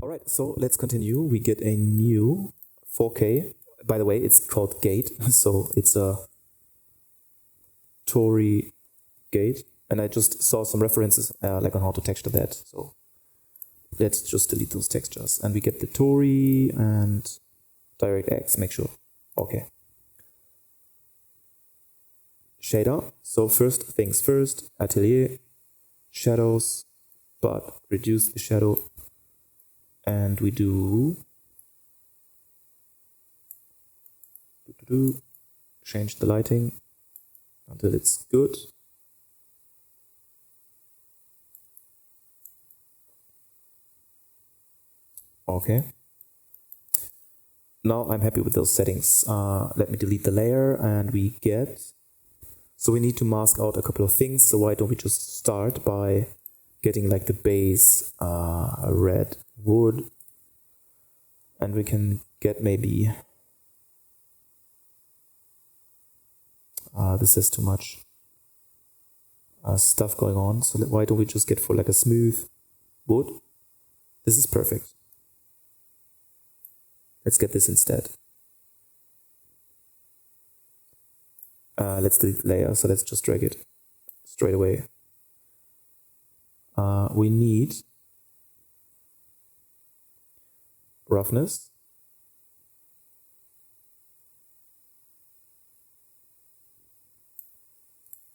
right, so let's continue. We get a new 4K. By the way, it's called gate, so it's a Torii gate, and I just saw some references like on how to texture that. So let's just delete those textures, and we get the Torii and DirectX. Make sure. Okay. Shader. So first things first. Atelier, shadows, but reduce the shadow, and we do change the lighting until it's good. Okay. Now I'm happy with those settings. Let me delete the layer, and we get... So we need to mask out a couple of things. So why don't we just start by getting like the base red wood, and we can get maybe... this is too much stuff going on. So why don't we just get for like a smooth wood? This is perfect. Let's get this instead. Let's delete layer, so let's just drag it straight away. We need roughness.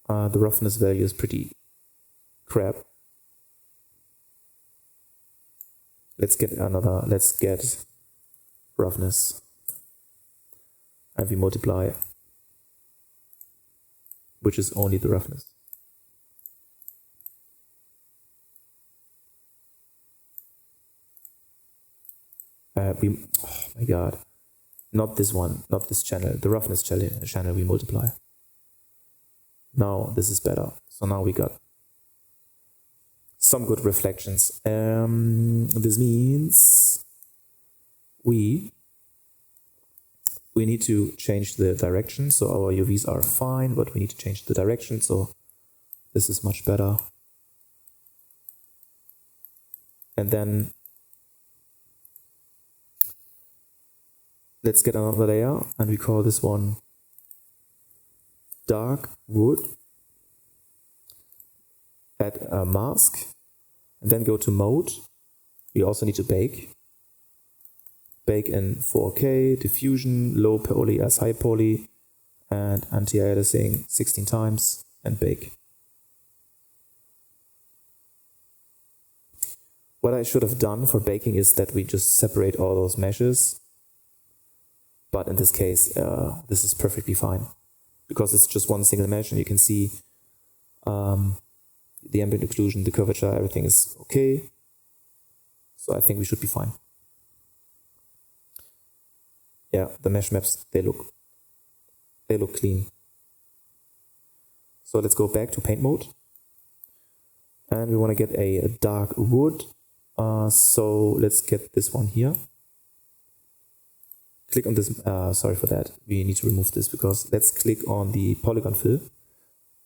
The roughness value is pretty crap. Let's get roughness, and we multiply, which is only the roughness. Oh my god, not this one, not this channel, the roughness channel we multiply. Now this is better. So now we got some good reflections. This means we need to change the direction. So our UVs are fine, but we need to change the direction. So this is much better. And then let's get another layer, and we call this one dark wood. Add a mask, and then go to mode. We also need to bake. Bake in 4K, diffusion, low poly as high poly, and anti-aliasing 16 times, and bake. What I should have done for baking is that we just separate all those meshes. But in this case, this is perfectly fine, because it's just one single mesh, and you can see the ambient occlusion, the curvature, everything is okay. So I think we should be fine. Yeah, the mesh maps, they look clean. So let's go back to paint mode, and we want to get a dark wood. So let's get this one here. Click on this. Sorry for that. We need to remove this, because let's click on the polygon fill.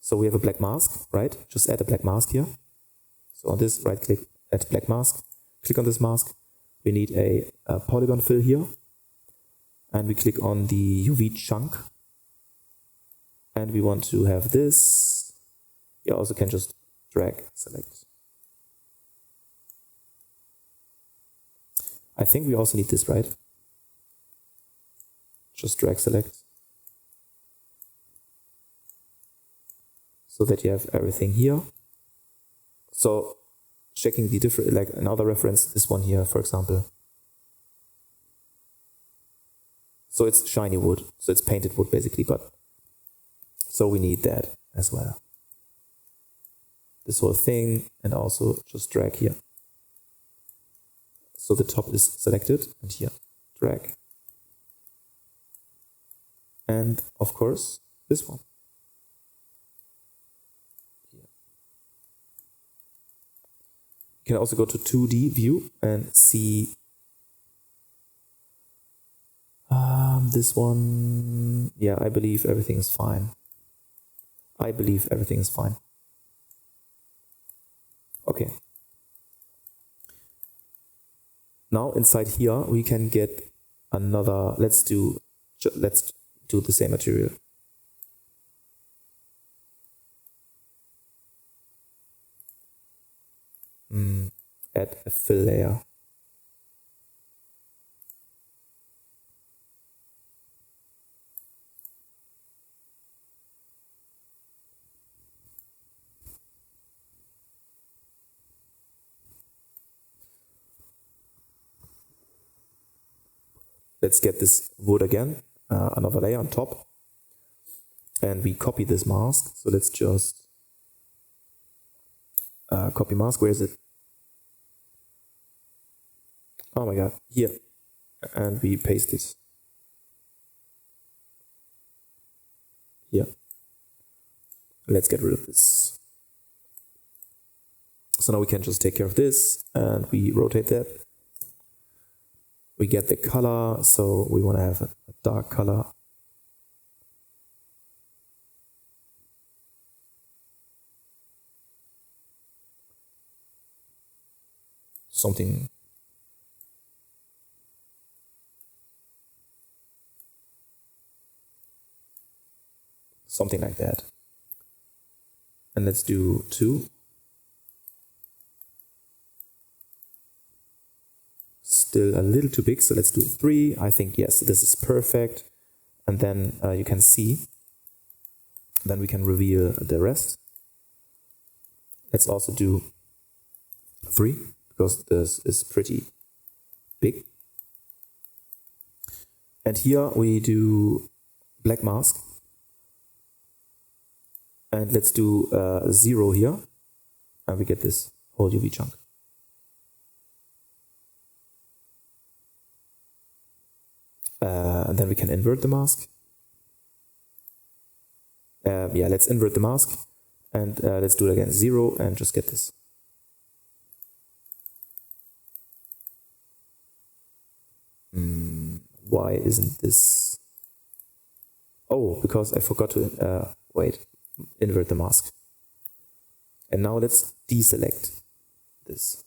So we have a black mask, right? Just add a black mask here. So on this, right click, add black mask. Click on this mask. We need a polygon fill here. And we click on the UV chunk. And we want to have this. You also can just drag, select. I think we also need this, right? Just drag, select. So that you have everything here. So checking the different, like another reference, this one here, for example. So it's shiny wood, so it's painted wood basically, but so we need that as well. This whole thing, and also just drag here. So the top is selected, and here, drag. And of course, this one. You can also go to 2D view and see this one. Yeah, I believe everything is fine. Okay. Now inside here we can get another. Let's do the same material. Add a fill layer. Let's get this wood again, another layer on top. And we copy this mask. So let's just copy mask. Where is it? Oh my god, here. And we paste it here. Let's get rid of this. So now we can just take care of this and we rotate that. We get the color, so we want to have a dark color. Something like that. And let's do 2. Still a little too big, so let's do 3. I think, yes, this is perfect. And then you can see, then we can reveal the rest. Let's also do 3, because this is pretty big. And here we do black mask. And let's do 0 here. And we get this whole UV chunk. And then we can invert the mask. Yeah, let's invert the mask. And let's do it again, 0, and just get this. Why isn't this? Oh, because I forgot to, wait, invert the mask. And now let's deselect this.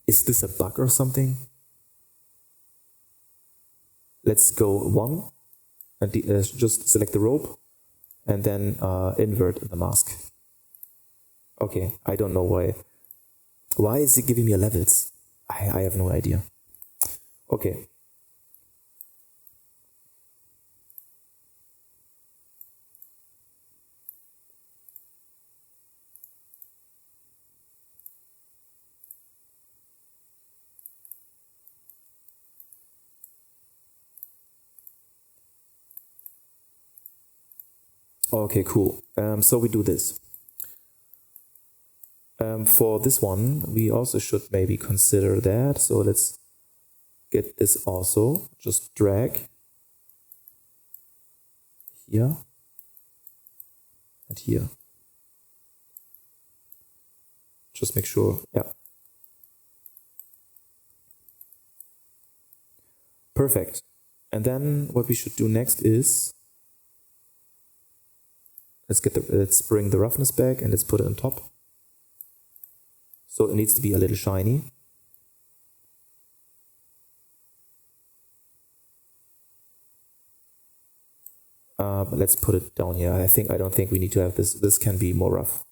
Is this a bug or something? Let's go 1 and just select the rope and then invert the mask. Okay, I don't know why. Why is it giving me levels? I have no idea. Okay. Okay, cool. So we do this. For this one, we also should maybe consider that. So let's get this also. Just drag here and here. Just make sure, yeah. Perfect. And then what we should do next is let's bring the roughness back and let's put it on top. So it needs to be a little shiny. But let's put it down here. I don't think we need to have this. This can be more rough.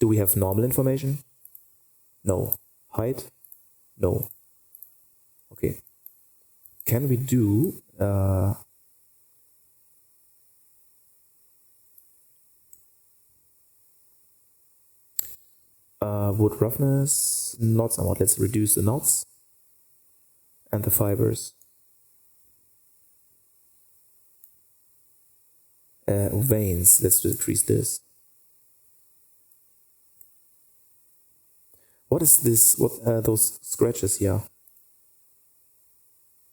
Do we have normal information? No. Height? No. Okay. Can we do wood roughness, knots and what? Let's reduce the knots and the fibers. Veins, let's decrease this. What is this? What are those scratches here?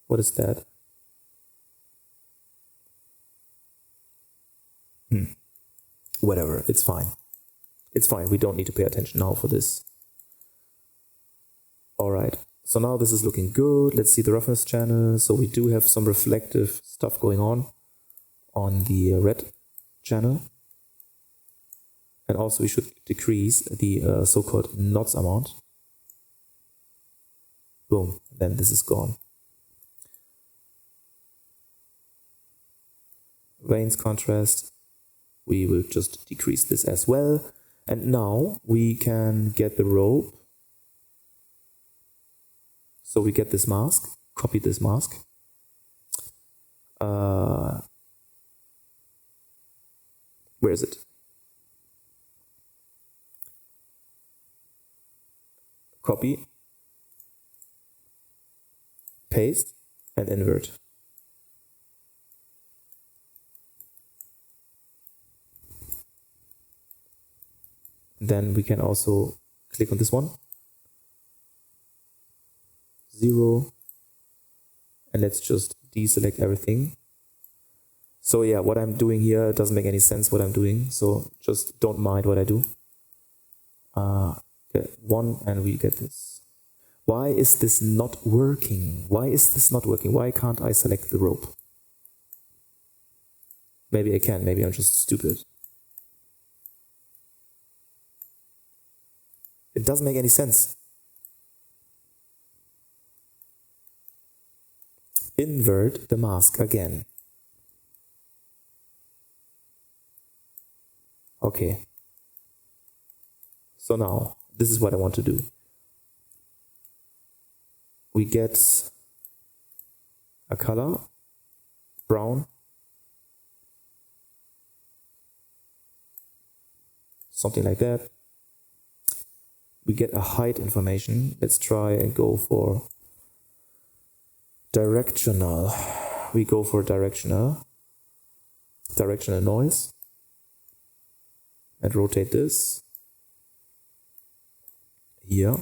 What is that? Whatever, it's fine. It's fine, we don't need to pay attention now for this. All right, so now this is looking good. Let's see the roughness channel. So we do have some reflective stuff going on the red channel. And also we should decrease the so-called knots amount. Boom, then this is gone. Veins contrast, we will just decrease this as well. And now we can get the rope. So we get this mask, copy this mask. Where is it? Copy, paste, and invert. Then we can also click on this one, 0, and let's just deselect everything. So yeah, what I'm doing here doesn't make any sense what I'm doing, so just don't mind what I do. Get 1 and we get this. Why is this not working? Why is this not working? Why can't I select the rope? Maybe I can, maybe I'm just stupid. It doesn't make any sense. Invert the mask again. Okay. So now, this is what I want to do. We get a color, brown, something like that. We get a height information. Let's try and go for directional. We go for directional noise, and rotate this here.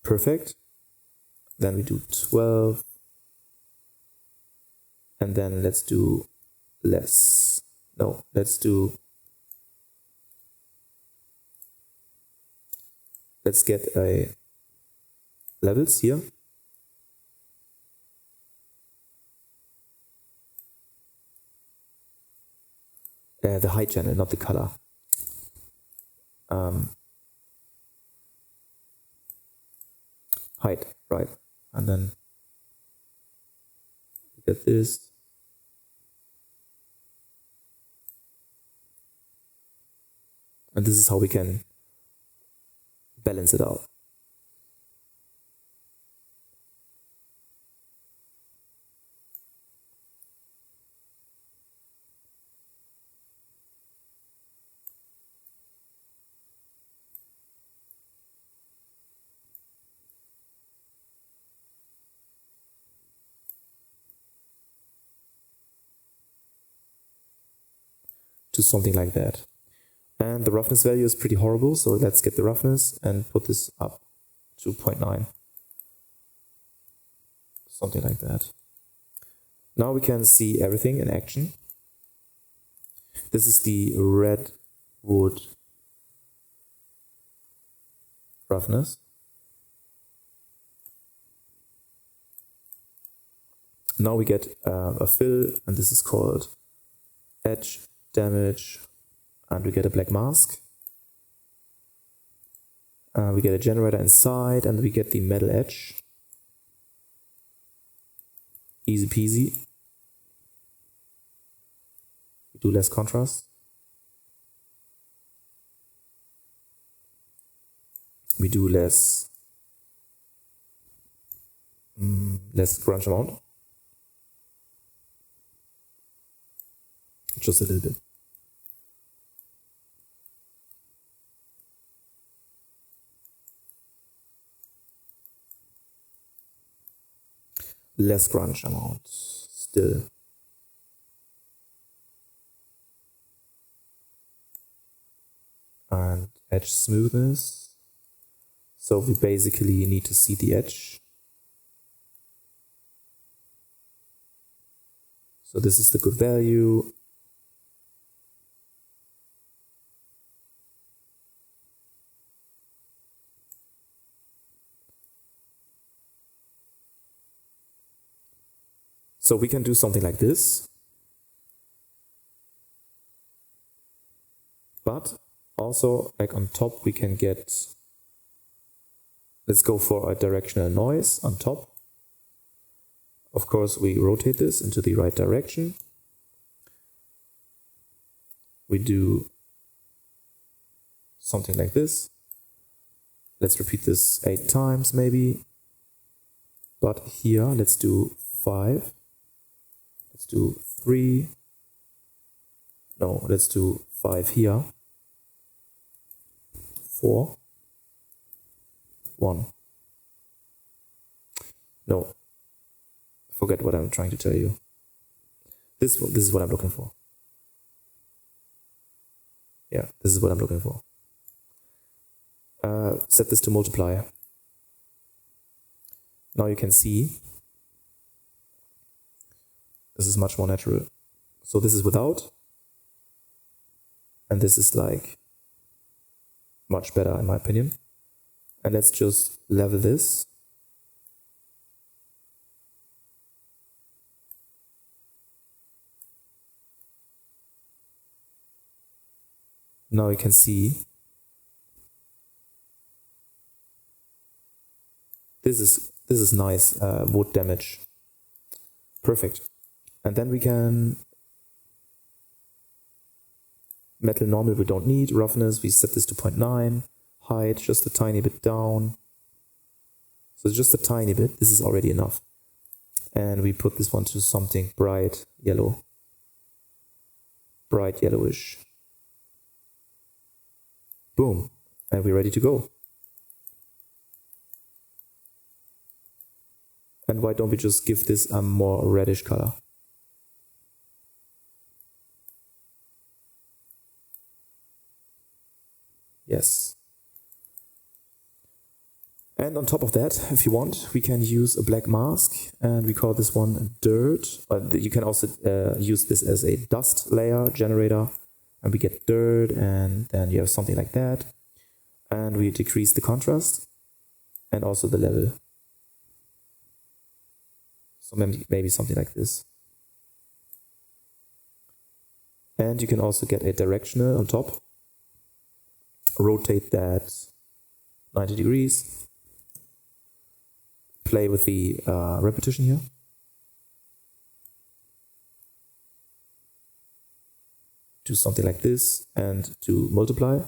Perfect. Then we do 12, and then let's do less. No, let's get a levels here. The height channel, not the color. Height, right. And then get this. And this is how we can balance it out. To something like that. And the roughness value is pretty horrible, so let's get the roughness and put this up to 0.9. Something like that. Now we can see everything in action. This is the redwood roughness. Now we get a fill, and this is called edge damage, and we get a black mask. We get a generator inside, and we get the metal edge. Easy peasy. We do less contrast. We do less grunge amount. Just a little bit. Less grunge amount still. And edge smoothness. So we basically need to see the edge. So this is the good value. So we can do something like this, but also like on top we can get, let's go for a directional noise on top. Of course, we rotate this into the right direction. We do something like this. Let's repeat this 8 times maybe. But here, let's do 5. Let's do 3. No, let's do 5 here. 4. 1. No. Forget what I'm trying to tell you. This is what I'm looking for. Yeah, this is what I'm looking for. Set this to multiply. Now you can see this is much more natural. So this is without, and this is like much better in my opinion. And let's just level this. Now you can see this is nice wood damage. Perfect. And then we can metal normal we don't need. Roughness we set this to 0.9. Height just a tiny bit down. So just a tiny bit. This is already enough. And we put this one to something bright yellow. Bright yellowish. Boom. And we're ready to go. And why don't we just give this a more reddish color? Yes. And on top of that, if you want, we can use a black mask, and we call this one dirt. You can also use this as a dust layer generator, and we get dirt, and then you have something like that. And we decrease the contrast and also the level. So maybe something like this. And you can also get a directional on top. Rotate that 90 degrees. Play with the repetition here. Do something like this and to multiply.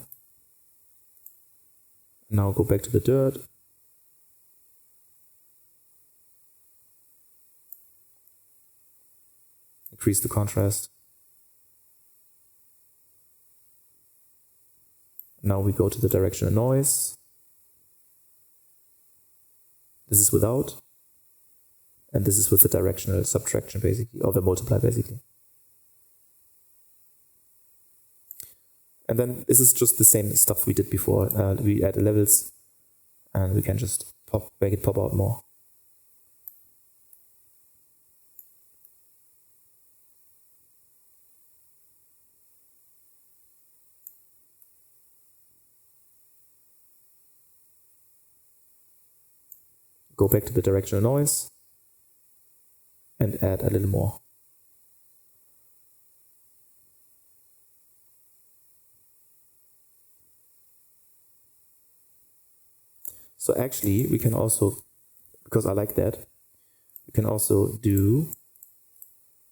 Now go back to the dirt. Increase the contrast. Now we go to the directional noise. This is without. And this is with the directional subtraction basically, or the multiply basically. And then this is just the same stuff we did before. We add the levels and we can just make it pop out more. Go back to the directional noise and add a little more. So actually we can also, because I like that, we can also do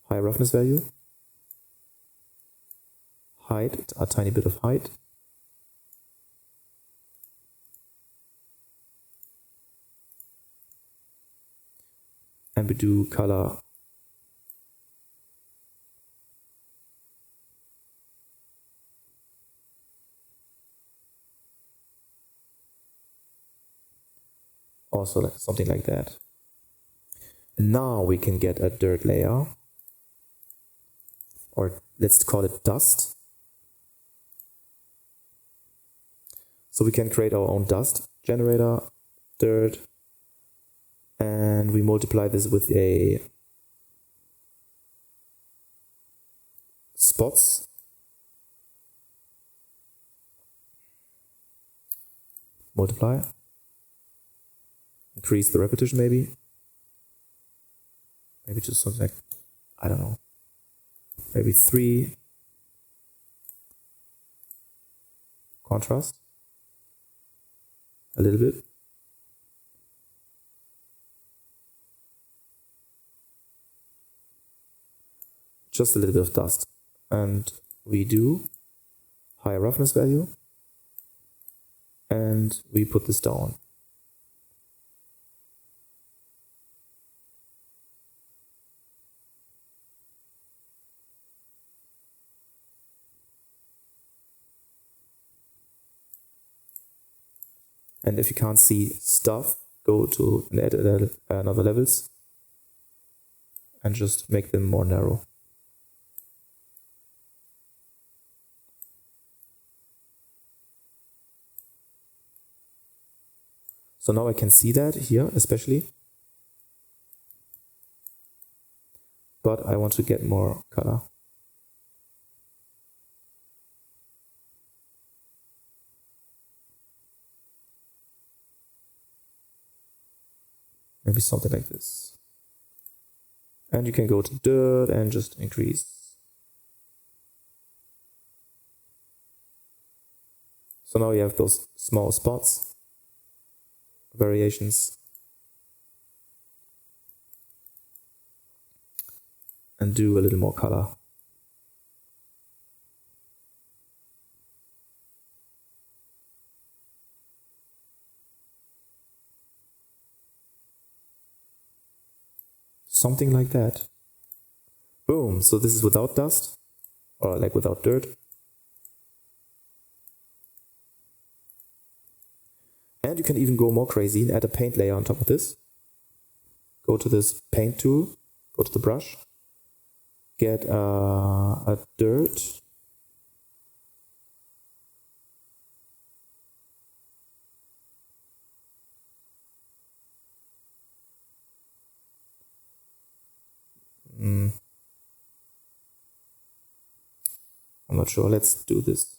high roughness value, height, a tiny bit of height, and we do color also like something like that. And now we can get a dirt layer, or let's call it dust. So we can create our own dust generator, dirt, and we multiply this with a spots. Multiply. Increase the repetition maybe maybe just something like, I don't know, maybe 3 contrast, a little bit. Just a little bit of dust. And we do higher roughness value, and we put this down. And if you can't see stuff, go to another levels and just make them more narrow. So now I can see that here especially, but I want to get more color. Maybe something like this. And you can go to dirt and just increase. So now you have those small spots, variations. And do a little more color. Something like that. Boom. So this is without dust, or like without dirt. And you can even go more crazy and add a paint layer on top of this. Go to this paint tool, go to the brush, get a dirt. I'm not sure. Let's do this.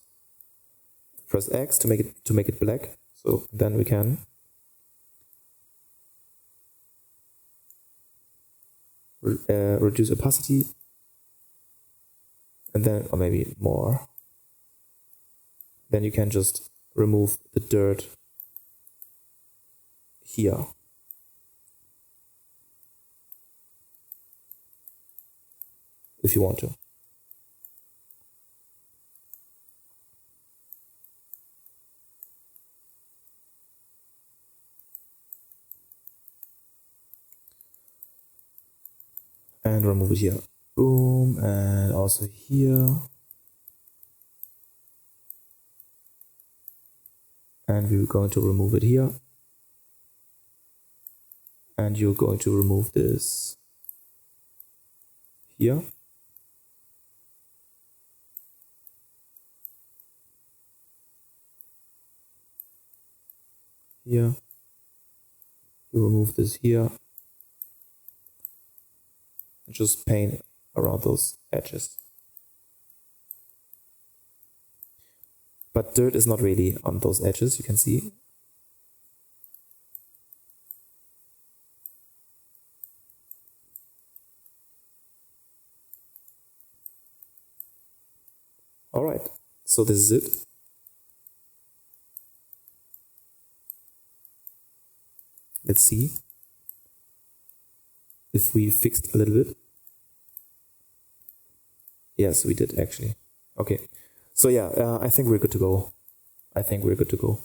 Press X to make it black. So then we can reduce opacity, and then, or maybe more. Then you can just remove the dirt here. If you want to. And remove it here. Boom, and also here. And we're going to remove it here. And you're going to remove this here. Here. You remove this here. And just paint around those edges. But dirt is not really on those edges, you can see. All right, so this is it. Let's see if we fixed a little bit. Yes, we did actually. Okay, so yeah, I think we're good to go. I think we're good to go.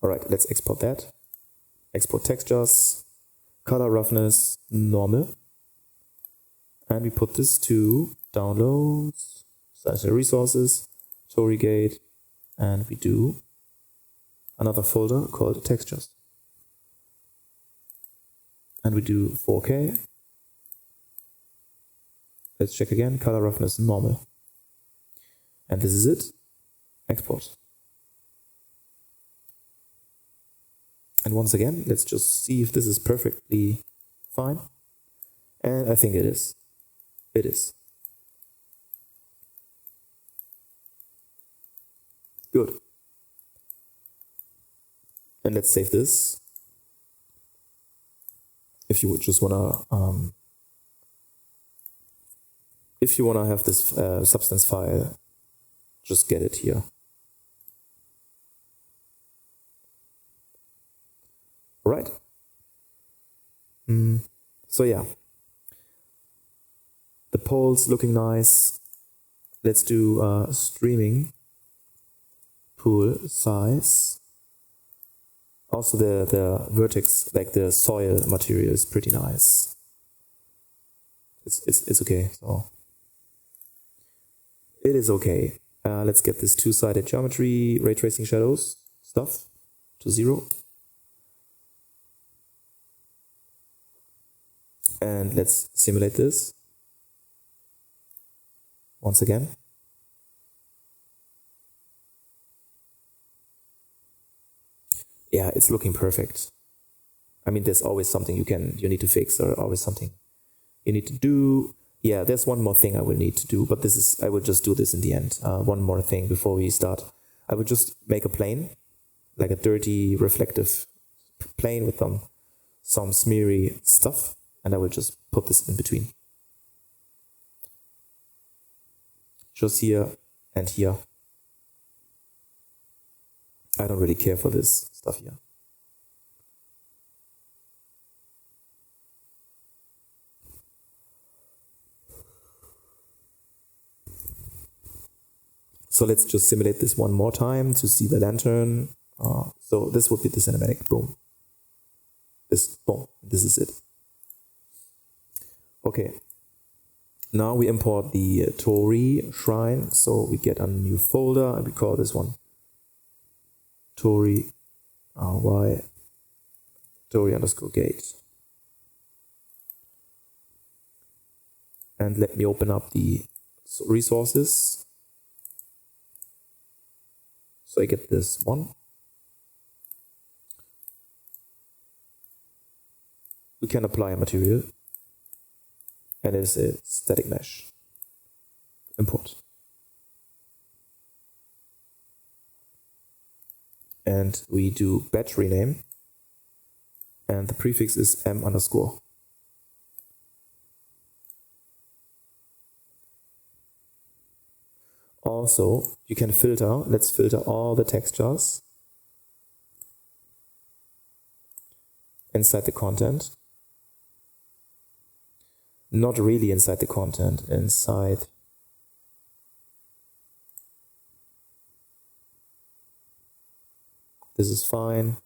All right, let's export that. Export textures, color roughness, normal. And we put this to downloads, sanitary resources, Torii gate, and we do another folder called textures. And we do 4K. Let's check again, color roughness normal. And this is it, export. And once again, let's just see if this is perfectly fine. And I think it is. It is. Good. And let's save this. If you would just wanna have this substance file, just get it here. Right. So yeah, the pole's looking nice. Let's do streaming pool size. Also the vertex, like the soil material, is pretty nice. It's okay. So it is okay. Let's get this two-sided geometry, ray tracing shadows stuff to 0. And let's simulate this once again. Yeah, it's looking perfect. I mean, there's always something you need to fix, or always something you need to do. Yeah, there's one more thing I will need to do, but I will just do this in the end. One more thing before we start. I will just make a plane, like a dirty, reflective plane with some smeary stuff, and I will just put this in between. Just here and here. I don't really care for this stuff here. So let's just simulate this one more time to see the lantern. So this would be the cinematic. Boom. Boom. This is it. Okay. Now we import the Torii shrine. So we get a new folder and we call this one Torii Torii_gate. And let me open up the resources. So I get this one. We can apply a material. And it is a static mesh. Import. And we do batch rename. And the prefix is m_. Also, you can filter. Let's filter all the textures inside the content. Not really inside the content, inside. This is fine.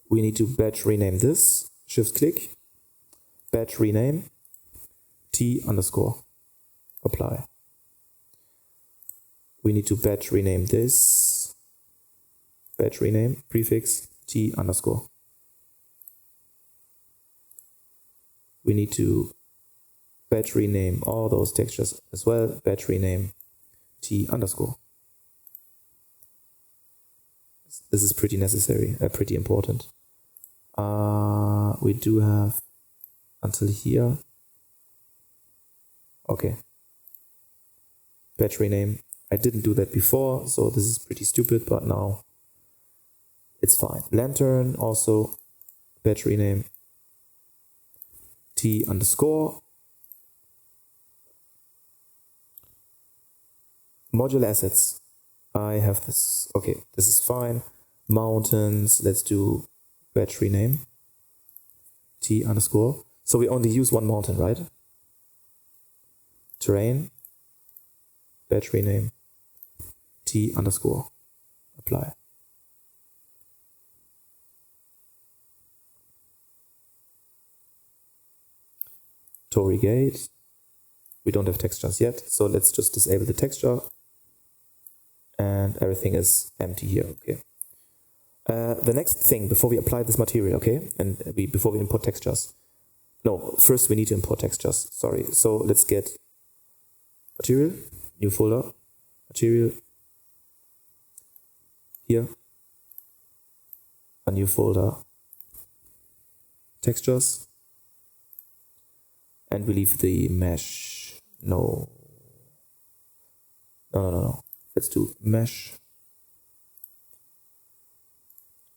We need to batch rename this. Shift click, batch rename, t_, apply. We need to batch rename this. Batch rename, prefix, t_. We need to batch rename all those textures as well. Batch rename, t_. This is pretty necessary, pretty important. We do have until here. Okay. Batch rename. I didn't do that before, so this is pretty stupid, but now it's fine. Lantern also batch rename t_. Module assets. I have this. Okay, this is fine. Mountains. Let's do batch rename t_. So we only use one mountain, right? Terrain. Batch rename t_. Apply. Torii gate. We don't have textures yet, so let's just disable the texture. And everything is empty here, okay. The next thing, before we apply this material, okay, and before we import textures. No, first we need to import textures, sorry. So let's get material, new folder, material, here, a new folder, textures, and we leave the mesh. No. let's do mesh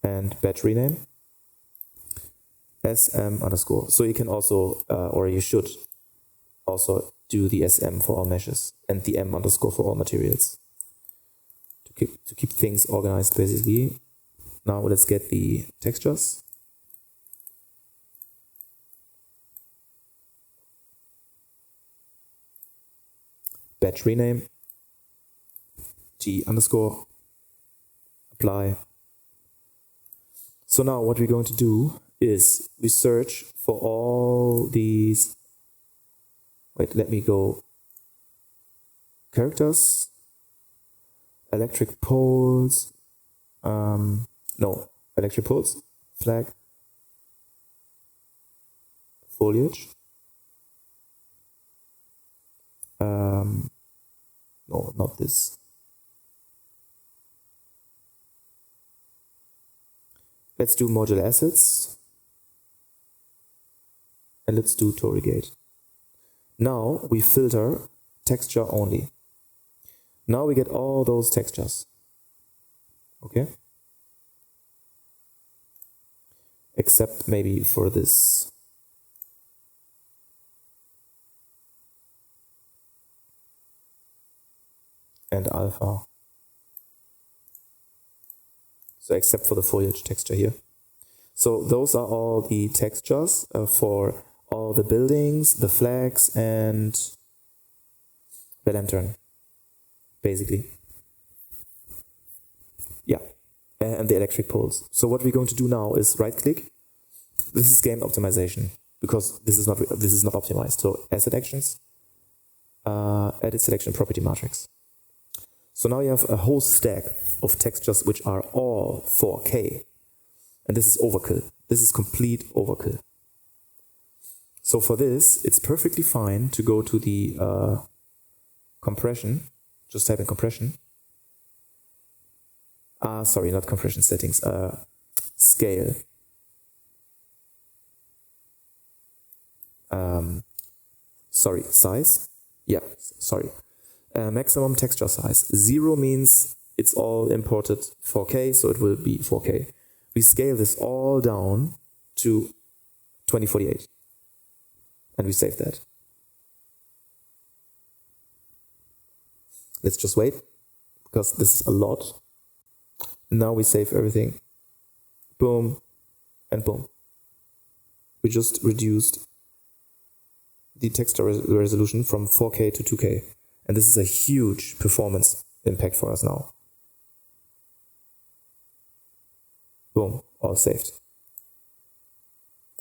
and battery name SM underscore. So you can also, or you should also do the SM for all meshes and the M underscore for all materials to keep things organized basically. Now let's get the textures. Battery name, G underscore, apply. So now what we're going to do is we search for all these, wait, let me go, characters, electric poles, no, electric poles, flag, foliage, no, not this. Let's do modular assets. And let's do Torii gate. Now we filter texture only. Now we get all those textures. Okay? Except maybe for this. And alpha. So except for the foliage texture here. So those are all the textures for all the buildings, the flags, and the lantern, basically. Yeah, and the electric poles. So what we're going to do now is right-click. This is game optimization because this is not optimized. So asset actions, edit selection property matrix. So now you have a whole stack of textures which are all 4K. And this is overkill. This is complete overkill. So for this, it's perfectly fine to go to the compression. Just type in compression. Sorry, not compression settings. Scale. Sorry, size. Yeah, sorry. Maximum texture size. 0 means it's all imported 4K, so it will be 4K. We scale this all down to 2048. And we save that. Let's just wait, because this is a lot. Now we save everything. Boom, and boom. We just reduced the texture resolution from 4K to 2K. And this is a huge performance impact for us now. Boom, all saved.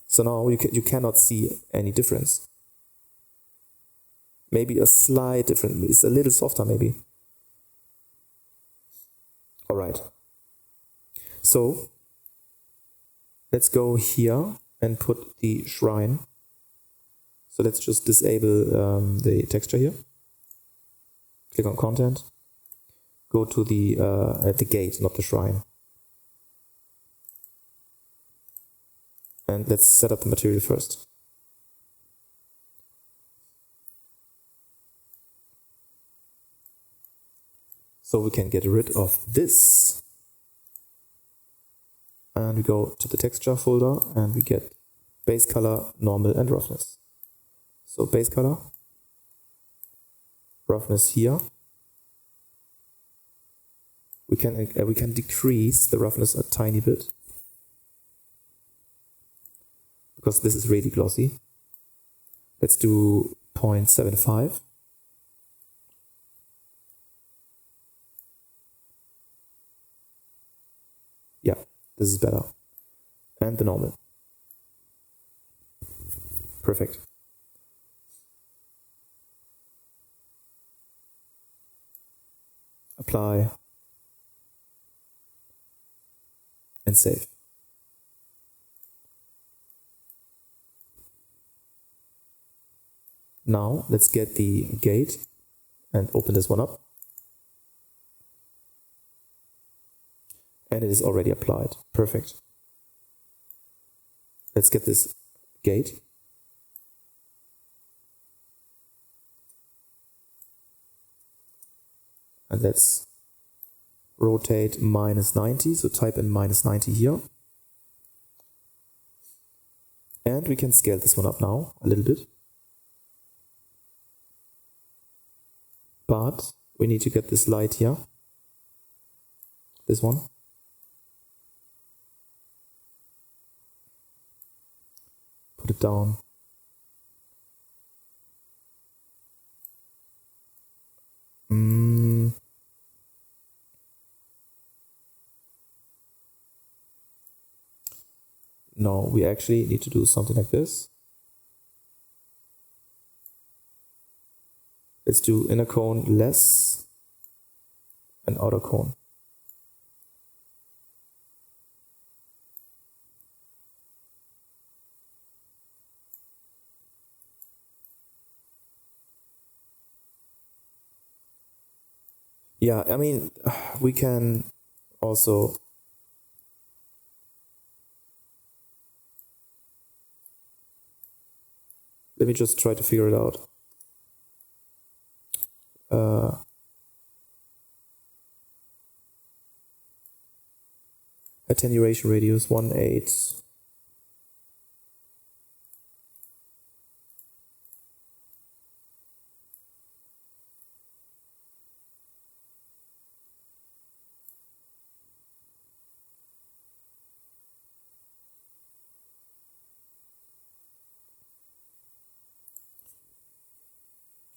So now you cannot see any difference. Maybe a slight difference. It's a little softer maybe. All right. So let's go here and put the shrine. So let's just disable the texture here. Click on content. Go to the gate, not the shrine. And let's set up the material first. So we can get rid of this. And we go to the texture folder and we get base color, normal, and roughness. So base color, roughness here. We can decrease the roughness a tiny bit, because this is really glossy. Let's do 0.75. Yeah, this is better. And the normal. Perfect. Apply. And save. Now let's get the gate and open this one up. And it is already applied. Perfect. Let's get this gate. And let's rotate -90, so type in -90 here. And we can scale this one up now a little bit. But we need to get this light here. This one. Put it down. No, we actually need to do something like this. Let's do inner cone less and outer cone. Yeah, I mean, we can also let me just try to figure it out. Attenuation radius 1/8.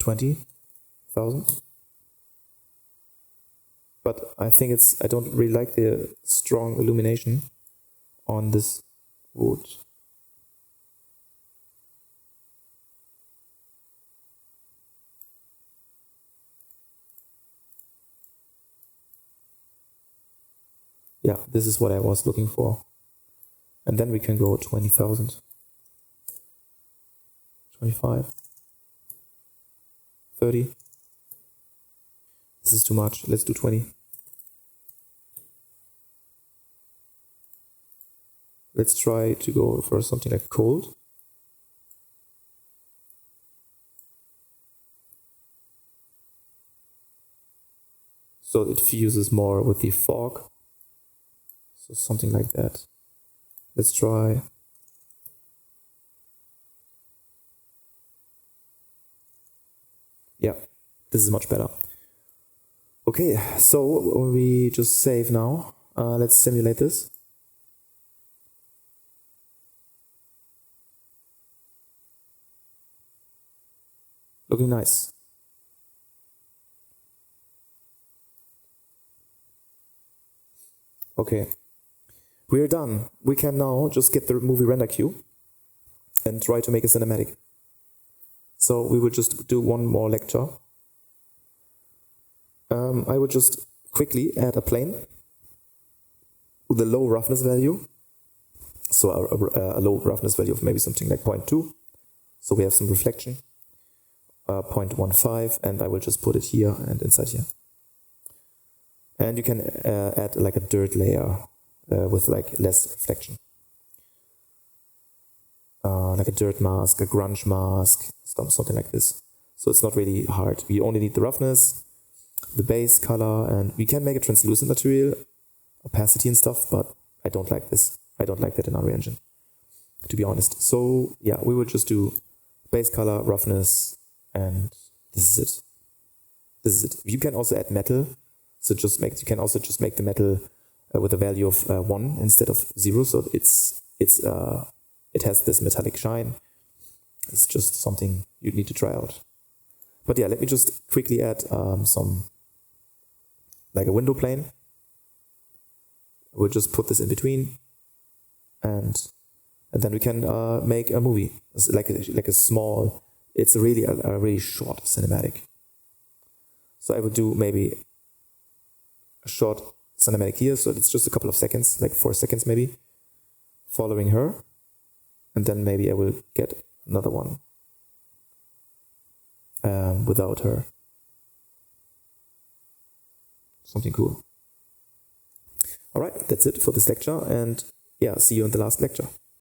$20,000. But I think I don't really like the strong illumination on this wood. Yeah, this is what I was looking for. And then we can go 20,000. 25. 30. This is too much. Let's do 20. Let's try to go for something like cold. So it fuses more with the fog. So something like that. Let's try. Yeah, this is much better. Okay, so we just save now. Let's simulate this. Looking nice. Okay, we're done. We can now just get the movie render queue and try to make a cinematic. So we will just do one more lecture. I would just quickly add a plane with a low roughness value. So a low roughness value of maybe something like 0.2. So we have some reflection. 0.15, and I will just put it here and inside here. And you can add like a dirt layer with like less reflection. Like a dirt mask, a grunge mask, something like this. So it's not really hard. We only need the roughness, the base color, and we can make a translucent material, opacity and stuff, but I don't like this. I don't like that in Unreal Engine, to be honest. So yeah, we will just do base color, roughness, and this is it. This is it. You can also add metal. So you can also just make the metal with a value of 1 instead of 0. So it has this metallic shine. It's just something you need to try out. But yeah, let me just quickly add some, like a window plane. We'll just put this in between, and then we can make a movie. It's like a small. It's really a really short cinematic. So I would do maybe a short cinematic here. So it's just a couple of seconds, like 4 seconds maybe, following her, and then maybe I will get another one without her. Something cool. All right, that's it for this lecture, and yeah, see you in the last lecture.